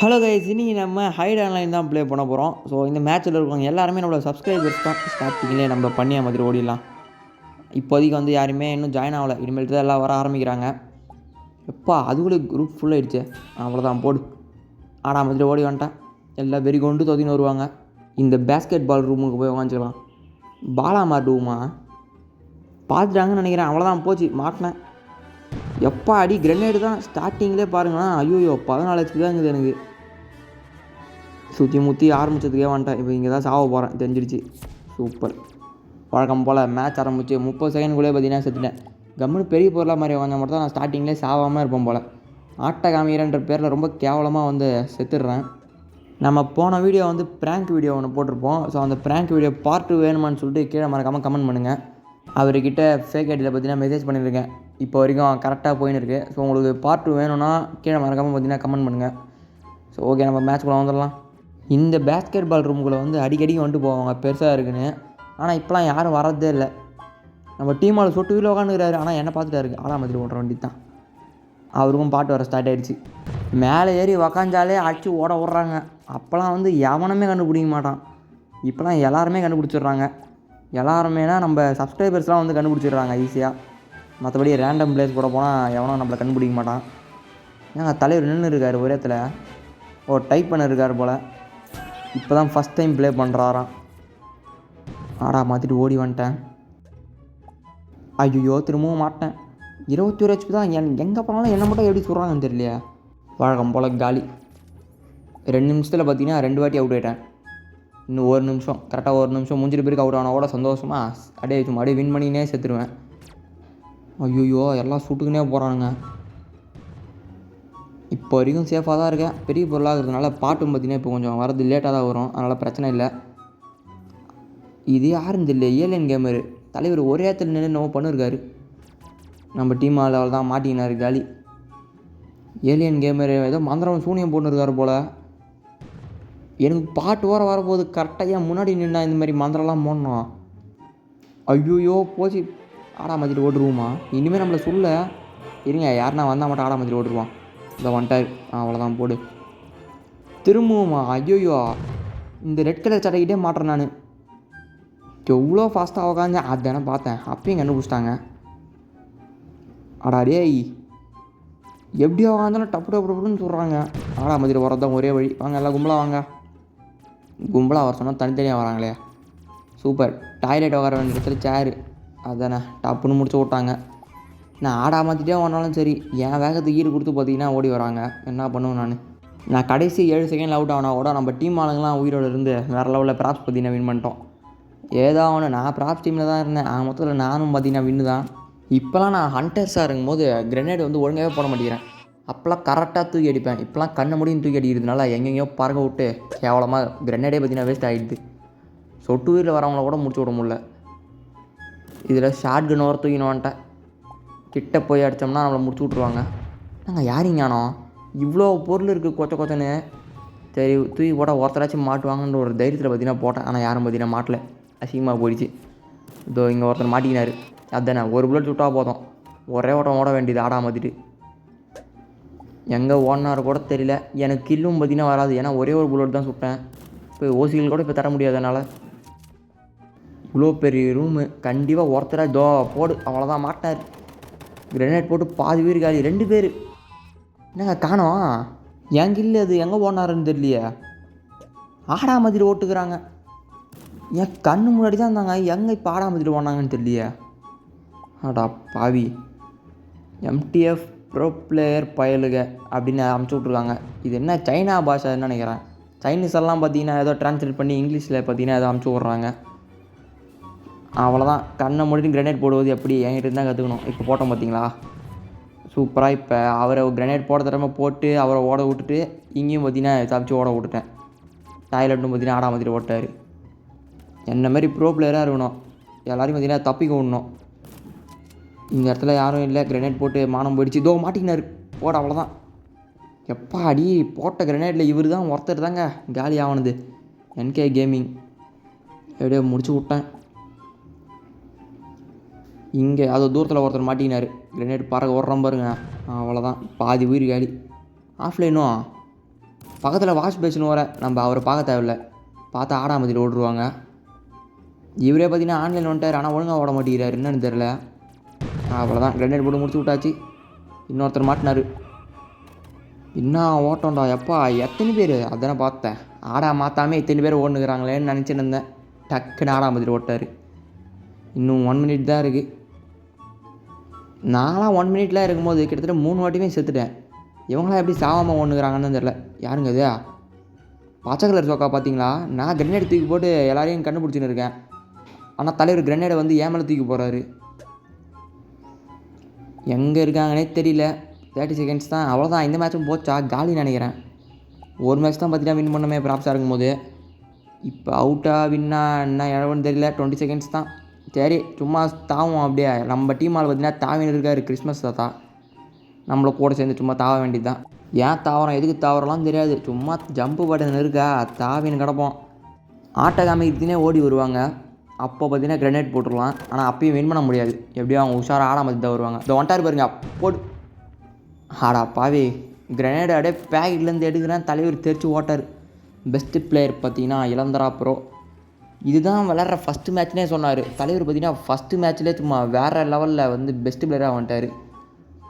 Hello guys, இன்றைக்கி நம்ம height online தான் ப்ளே பண்ண போகிறோம். ஸோ இந்த மேட்ச்சில் இருக்கவங்க எல்லாருமே நம்மளோட சப்ஸ்கிரைபர்ஸ் தான். ஸ்டார்டிங்லேயே நம்ம பண்ணிய மாதிரி ஓடிடலாம். இப்போதைக்கு வந்து யாருமே இன்னும் ஜாயின் ஆகலை. இனிமேல் தான் எல்லாம் வர ஆரம்பிக்கிறாங்க. எப்பா அதுக்குள்ளே குரூப் ஃபுல்லாகிடுச்சு. அவ்வளோதான் போடு. ஆடா மாதிரி ஓடி வந்துட்டேன். எல்லாம் வெறி கொண்டு தொத்தின்னு வருவாங்க. இந்த பேஸ்கெட் பால் ரூமுக்கு போய் உக்காந்துக்கலாம். பாலா மாட்டுவோமா பார்த்துட்டாங்கன்னு நினைக்கிறேன். அவ்வளோதான் போச்சு, மாட்டினேன். எப்பா அடி கிரெனேடு தான் ஸ்டார்டிங்லேயே பாருங்களேன். ஐயோ 14 HP தான் இருக்குது எனக்கு. சுற்றி முற்றி ஆரம்பித்ததுக்கே வந்துட்டேன். இப்போ இங்கே தான் சாவ போகிறேன் தெரிஞ்சிடுச்சு. சூப்பர். வழக்கம் போல் மேட்ச் ஆரம்பிச்சு 30 செகண்ட்குள்ளே பார்த்தீங்கன்னா செத்துட்டேன். கம்முன்னு பெரிய பொருளாக மாதிரி வந்தால் மட்டும் தான் நான் ஸ்டார்டிங்லேயே சாவாமல் இருப்பேன் போல். ஆட்ட காமிக்கிறன்ற பேரில் ரொம்ப கேவலமாக வந்து செத்துடுறேன். நம்ம போன வீடியோ வந்து ப்ராங்க் வீடியோ ஒன்று போட்டிருப்போம். ஸோ அந்த ப்ராங்க் வீடியோ பார்ட்டு வேணுமான்னு சொல்லிட்டு கீழே மறக்காமல் கமெண்ட் பண்ணுங்கள். அவர்கிட்ட ஃபேக் ஐடியில் பார்த்தீங்கன்னா மெசேஜ் பண்ணியிருக்கேன். இப்போ வரைக்கும் கரெக்டாக போயின்னு இருக்குது. ஸோ உங்களுக்கு பார்ட் 2 வேணும்னா கீழே மறக்காமல் பார்த்தீங்கன்னா கமெண்ட் பண்ணுங்கள். ஸோ ஓகே, நம்ம மேட்ச்குள்ளே வந்துடலாம். இந்த பேஸ்கெட் பால் ரூமுக்குள்ளே வந்து அடிக்கடி வந்துட்டு போவாங்க பெருசாக இருக்குன்னு. ஆனால் இப்போலாம் யாரும் வரதே இல்லை. நம்ம டீம் ஆள் சொட்டு வீட்டில் உட்காந்துக்கிறாரு. ஆனால் என்ன பார்த்துட்டாரு. ஆடா மாதிரி ஓடுற வண்டி தான். அவருக்கும் பாட்டு வர ஸ்டார்ட் ஆகிடுச்சு. மேலே ஏறி உக்காந்தாலே அடிச்சு ஓட விட்றாங்க. அப்போலாம் வந்து எவனுமே கண்டுபிடிக்க மாட்டான். இப்போலாம் எல்லாருமே கண்டுபிடிச்சிடுறாங்க. எல்லாருமேனா நம்ம சப்ஸ்கிரைபர்ஸ்லாம் வந்து கண்டுபிடிச்சிடுறாங்க ஈஸியாக. மற்றபடி ரேண்டம் பிளேஸ் கூட போனால் எவனும் நம்மளை கண்டுபிடிக்க மாட்டான். ஏங்க தலைவர் நின்று இருக்கார் ஒரே இடத்துல. டைப் பண்ணிருக்கார் போல். இப்போ தான் ஃபஸ்ட் டைம் ப்ளே பண்ணுறாராம். ஆடா மாற்றிட்டு ஓடி வந்துட்டேன். ஐயோ திரும்பவும் மாட்டேன். 21 HP தான். எங்கே போனாலும் என்ன மட்டும் எப்படி சொல்கிறாங்கன்னு தெரியலையா. வழக்கம் போல் காலி. 2 நிமிஷத்தில் பார்த்தீங்கன்னா 2 வாட்டி அவுட் ஆகிட்டேன். இன்னும் 1 நிமிஷம், கரெக்டாக 1 நிமிஷம் முடிஞ்சிட்டு பேருக்கு அவுட் ஆனால் கூட சந்தோஷமாக அப்படியே வின் பண்ணினே செத்துருவேன். ஐயோ எல்லாம் சுட்டுக்குனே போகிறானுங்க. இப்போ வரைக்கும் சேஃபாக தான் இருக்கேன். பெரிய பொருளாக இருக்கிறதுனால பாட்டும் பார்த்தீங்கன்னா இப்போ கொஞ்சம் வரது லேட்டாக தான் வரும். அதனால் பிரச்சனை இல்லை. இது யாருன்னு தெரியல. ஏலியன் கேமரு தலைவர் ஒரே இடத்துல நின்று நம்ம பண்ணிருக்காரு. நம்ம டீம் ஆள் தான் மாட்டிக்கினார் காலி. ஏலியன் கேமரு ஏதோ மந்திரம் சூனியம் போட்டுருக்காரு போல். எனக்கு பாட்டு வரப்போகுது. கரெக்டாக ஏன் முன்னாடி நின்னா இந்த மாதிரி மந்திரம்லாம் போடணும். ஐயோ போச்சு. ஆடா மாதிரி ஓடுருவோமா. இனிமேல் நம்மளை சொல்ல இருங்க. யாருன்னா வந்தால் மட்டும் ஆடா மாதிரி ஓடுருவான். இதை வந்துட்டார். அவ்வளோதான் போடு. திரும்பவுமா. ஐயோ இந்த ரெட் கலர் சட்டைக்கிட்டே மாட்டுறேன் நான். எவ்வளோ ஃபாஸ்ட்டாக உக்காந்தேன். அதானே பார்த்தேன். அப்பயும் கண்டுபிடிச்சிட்டாங்க. ஆடா டேய் எப்படியோ உக்காந்தாலும் டப்பு டப்புன்னு சொல்கிறாங்க. ஆடா மாதிரி வரது தான் ஒரே வழி. வாங்க எல்லாம் கும்பலாக வாங்க. கும்பலாக வர சொன்னால் தனித்தனியாக வராங்களே. சூப்பர். டாய்லெட் வர வேண்டிய இடத்துல சேரு. அதானே டப்புன்னு முடிச்சு விட்டாங்க. நான் ஆடா மாற்றிட்டே ஓடினாலும் சரி என் வேகத்துக்கு ஈடு கொடுத்து பார்த்தீங்கன்னா ஓடி வராங்க. என்ன பண்ணுவேன் நான் கடைசி 7 செகண்டில் அவுட் ஆனால் கூட நம்ம டீம் ஆளுங்களாம் உயிரோடு இருந்து வேறு லெவலில் ப்ராப்ஸ் பார்த்தீங்கன்னா வின் பண்ணிட்டோம். ஏதோ ஒன்று நான் ப்ராப்ஸ் டீமில் தான் இருந்தேன். மொத்தத்தில் நானும் பார்த்தீங்கன்னா வின்னு தான். இப்போலாம் நான் ஹண்டர்ஸாக இருக்கும்போது கிரெனேட் வந்து ஒழுங்காகவே போட மாட்டேங்கிறேன். அப்போல்லாம் கரெக்டாக தூக்கி அடிப்பேன். இப்போலாம் கண்ணை முடியும் தூக்கி அடிக்கிறதுனால எங்கெங்கேயோ பறக்க விட்டு கேவலமாக கிரெனேடே பார்த்தீங்கன்னா வேஸ்ட் ஆகிடுது. சொட்டு வீரில் வரவங்கள கூட முடிச்சு விட முடியல. இதில் ஷார்ட் கன் வர தூக்கின்னு வந்துட்டேன். கிட்ட போய் அடித்தோம்னா நம்மளை முடிச்சு விட்ருவாங்க. நாங்கள் யாரிங்கானோ இவ்வளோ பொருள் இருக்குது கொச்சன்னு. சரி தூக்கி போட்டால் ஒருத்தராச்சும் மாட்டுவாங்கன்ற ஒரு தைரியத்தில் பார்த்தீங்கன்னா போட்டேன். ஆனால் யாரும் பார்த்தீங்கன்னா மாட்டலை. அசிங்கமாக போயிடுச்சு. இதோ இங்கே ஒருத்தர் மாட்டிக்கினார். அதுதானே ஒரு புல்லட் சுட்டால் போதும். ஒரே ஓட்டம் ஓட வேண்டியது ஆடா மாற்றிட்டு. எங்கே ஓடினாரு கூட தெரியல. எனக்கு கில்லும் பார்த்தீங்கன்னா வராது. ஏன்னா ஒரே ஒரு புல்லட் தான் சுட்டேன். இப்போ ஓசிகள் கூட இப்போ தர முடியாது அதனால். இவ்வளோ பெரிய ரூமு. கண்டிப்பாக ஒருத்தராக தோ போடு. அவ்வளோதான் மாட்டார். கிரெனேட் போட்டு பாதி பேர் காலி. 2 பேர் என்னங்க காணோம். என் கில்லு அது எங்கே ஓடினாருன்னு தெரியலையே. ஆடா மாதிரி ஓட்டுக்கிறாங்க. என் கண்ணு முன்னாடி தான் இருந்தாங்க. எங்கே இப்போ ஆடா மாதிரி ஓடினாங்கன்னு தெரியலையே. ஆடா பாவி. MTF ப்ரோ பிளேயர் பயலுக அப்படின்னு அமுச்சு விட்ருக்காங்க. இது என்ன சைனா பாஷைன்னு நினைக்கிறேன். சைனீஸ் எல்லாம் பார்த்தீங்கன்னா ஏதோ ட்ரான்ஸ்லேட் பண்ணி இங்கிலீஷில் பார்த்தீங்கன்னா ஏதோ அமுச்சு விட்றாங்க. அவ்வளோதான். கண்ணை மூடிட்டு கிரெனேட் போடுவது எப்படி என்கிட்ட இருந்தால் கற்றுக்கணும். இப்போ போட்டோம் பார்த்தீங்களா சூப்பராக. இப்போ அவரை கிரெனேட் போட தரமாக போட்டு அவரை ஓட விட்டுட்டு இங்கேயும் பார்த்தீங்கன்னா தப்பிச்சு ஓட விட்டுட்டேன். டாய்லெட்டும் பார்த்தீங்கன்னா ஆடா மாதிரி ஓட்டார். என்ன மாதிரி ப்ரோ பிளேயராக இருக்கணும். எல்லோரையும் பார்த்தீங்கன்னா தப்பிக்க விடணும். இந்த இடத்துல யாரும் இல்லை. கிரெனேட் போட்டு மானம் போயிடுச்சு. இதோ மாட்டிக்கினார் போட. அவ்வளோதான். எப்பா அடி போட்ட கிரெனேட்டில் இவர் தான் ஒருத்தர் தாங்க காலி ஆகணுது. NK கேமிங் எப்படியோ முடிச்சு விட்டேன். இங்கே அது தூரத்தில் ஒருத்தர் மாட்டிக்கினார். கிரெனேட் பறக்க ஓடுறான் பாருங்க. அவ்வளோதான். பாதி உயிர் காலி. ஆஃப்லைனும் பக்கத்தில் வாஷ் பேஷன் வர நம்ம அவரை பார்க்க தேவையில்ல, பார்த்தா ஆடாமதியில் ஓடுருவாங்க. இவரே பார்த்தீங்கன்னா ஆன்லைன் வந்துட்டார், ஆனால் ஒழுங்காக ஓட மாட்டேங்கிறார், என்னன்னு தெரில. அவ்வளோதான், கிரெனேட் போட்டு முடிச்சு விட்டாச்சு. இன்னொருத்தர் மாட்டினார். என்ன ஓட்டம்டா எப்பா, எத்தனை பேர் அதானே பார்த்தேன். ஆடா மாற்றாமே இத்தனை பேர் ஓடுனுக்கிறாங்களேன்னு நினச்சின்னு இருந்தேன். டக்குன்னு ஆடாமதியில் ஓட்டார். இன்னும் 1 மினிட் தான் இருக்குது. நான்லாம் 1 மினிட்லாம் இருக்கும்போது கிட்டத்தட்ட 3 வாட்டியுமே செத்துட்டேன். இவங்களாம் எப்படி சாகாமல் ஓடுனுக்கிறாங்கன்னு தெரில. யாருங்க அது? பச்சை கலர் சோக்கா பார்த்தீங்களா? நான் கிரெனேட் தூக்கி போட்டு எல்லாரையும் கண்டுபிடிச்சின்னு இருக்கேன். ஆனால் தலைவர் கிரெனேடை வந்து ஏன் மேலே தூக்கி போகிறாரு. எங்கே இருக்காங்கன்னே தெரியல. 30 செகண்ட்ஸ் தான், அவ்வளோதான். இந்த மேட்சும் போச்சா காலின்னு நினைக்கிறேன். ஒரு மேட்ச் தான் பார்த்தீங்கன்னா வின் பண்ணமே ப்ராப்ஸாக இருக்கும்போது. இப்போ அவுட்டாக வின்னா என்ன இழவுன்னு தெரியல. 20 செகண்ட்ஸ் தான். சரி சும்மா தாவும் அப்படியே. நம்ம டீம் ஆள் பார்த்தீங்கன்னா தாவின்னு இருக்கார், கிறிஸ்மஸ் தாத்தா. நம்மளை கூட சேர்ந்து சும்மா தாவ வேண்டியது தான். ஏன் தாவரம் எதுக்கு தாவரம்லாம் தெரியாது, சும்மா ஜம்பு பட்டன் இருக்கா தாவின்னு கிடப்போம். ஆட்டை காமிக்கிறதுனே ஓடி வருவாங்க. அப்போ பார்த்தீங்கன்னா கிரெனேட் போட்டுடலாம், ஆனால் அப்பயும் வின் பண்ண முடியாது. எப்படியும் அவங்க உஷாராக ஆடாமல் தான் வருவாங்க. இந்த ஒன்ட்டார் பாருங்க போடு. ஆடா பாவி, கிரெனேடு அப்படியே பேக்கெட்லேருந்து எடுக்கிறேன், தலைவர் தெரிச்சு ஓட்டார். பெஸ்ட்டு பிளேயர் பார்த்தீங்கன்னா இளந்தரா ப்ரோ. இதுதான் விளையாடுற ஃபஸ்ட்டு மேட்ச்னே சொன்னார் தலைவர். பார்த்தீங்கன்னா ஃபஸ்ட்டு மேட்ச்லேயே சும்மா வேறு லெவலில் வந்து பெஸ்ட்டு பிளேயராக வந்துட்டார்.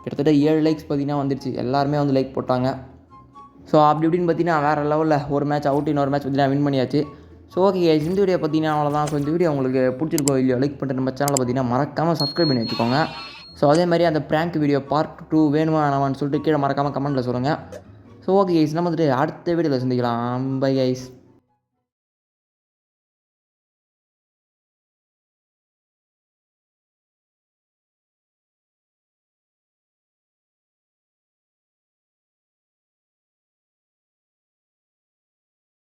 கிட்டத்தட்ட 7 லைக்ஸ் பார்த்தீங்கன்னா வந்துடுச்சு, எல்லாருமே வந்து லைக் போட்டாங்க. ஸோ அப்படி இப்படின்னு பார்த்தீங்கன்னா வேறு லெவலில் ஒரு மேட்ச் அவுட், இன்னொரு மேட்ச் பார்த்தீங்கன்னா வின் பண்ணியாச்சு. ஸோ ஓகே, இந்த வீடியோ பார்த்தீங்கன்னா அவ்வளோதான். ஸோ இந்த வீடியோ உங்களுக்கு பிடிச்சிருக்கோ இல்லையோ லைக் பண்ணிட்டு நம்ம சேனலை பார்த்தீங்கன்னா மறக்காமல் சப்ஸ்கிரைப் பண்ணி வச்சுக்கோங்க. ஸோ அதே மாதிரி அந்த ப்ராங்க் வீடியோ பார்ட் 2 வேணுமா வேணாமான்னு சொல்லிட்டு கீழே மறக்காமல் கமெண்ட்டில் சொல்லுங்கள். ஸோ ஓகே கைஸ், நம்ம வந்துட்டு அடுத்த வீடியோவில் சந்திக்கலாம். Bye guys.